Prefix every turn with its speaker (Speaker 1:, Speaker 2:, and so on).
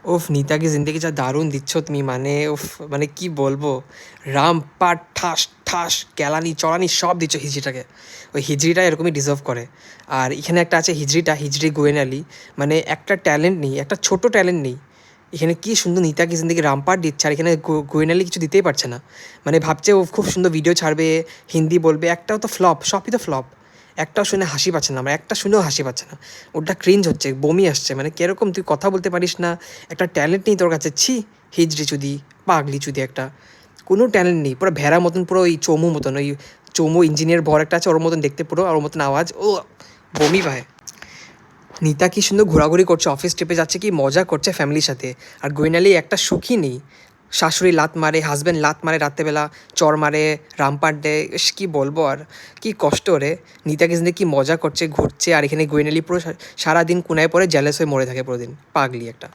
Speaker 1: উফ, नीता की ज़िंदगी যা দারুণ দিচ্ছ তুমি, মানে উফ, মানে কি বলবো, রামপাট ঠাস ঠাস কেলানি চড়ানি সব দিচ্ছ হিজড়িটাকে। ওই হিজড়িটা এরকমই ডিজার্ভ করে। আর এখানে একটা আছে হিজড়ি গোয়েন আলী, মানে একটা ট্যালেন্ট নেই, একটা ছোট ট্যালেন্ট নেই। এখানে কি সুন্দর নীতা কি জিন্দেগি রামপাট দিচ্ছে, আর এখানে গোয়েন আলী কিছু দিতেই পারছে না। মানে ভাবছে ও খুব সুন্দর ভিডিও ছাড়বে, হিন্দি বলবে, একটাও তো ফ্লপ, সবই তো ফ্লপ। একটাও শুনে হাসি পাচ্ছে না, আমার একটা শুনেও হাসি পাচ্ছে না। ওটা ক্রিঞ্জ হচ্ছে, বমি আসছে, মানে কিরকম তুই কথা বলতে পারিস না, একটা ট্যালেন্ট নেই তোর কাছে, ছি। হিজড়ি চুদি, পাগলি চুদি একটা, কোনো ট্যালেন্ট নেই, পুরো ভেড়া মতন, পুরো ওই চমু মতন, ওই চমু ইঞ্জিনিয়ার বর একটা আছে ওর মতন দেখতে পুরো, আর ওর মতন আওয়াজ, ও বমি ভাই। নিতা কি সুন্দর ঘোরাঘুরি করছে, অফিস ট্রিপে যাচ্ছে, কি মজা করছে ফ্যামিলির সাথে। আর গৈনালি একটা সুখী নেই, শাশুড়ি লাত মারে, হাজব্যান্ড লাত মারে রাত্রেবেলা, চর মারে, রামপাট দেয়, ইস কী বলবো আর, কি কষ্ট রে। নিতা কি জিন্দগি কি মজা করছে, ঘুরছে, আর এখানে গৈনালি পুরো সারাদিন কোনায় পরে জেলাস হয়ে মরে থাকে পুরো দিন, পাগলি একটা।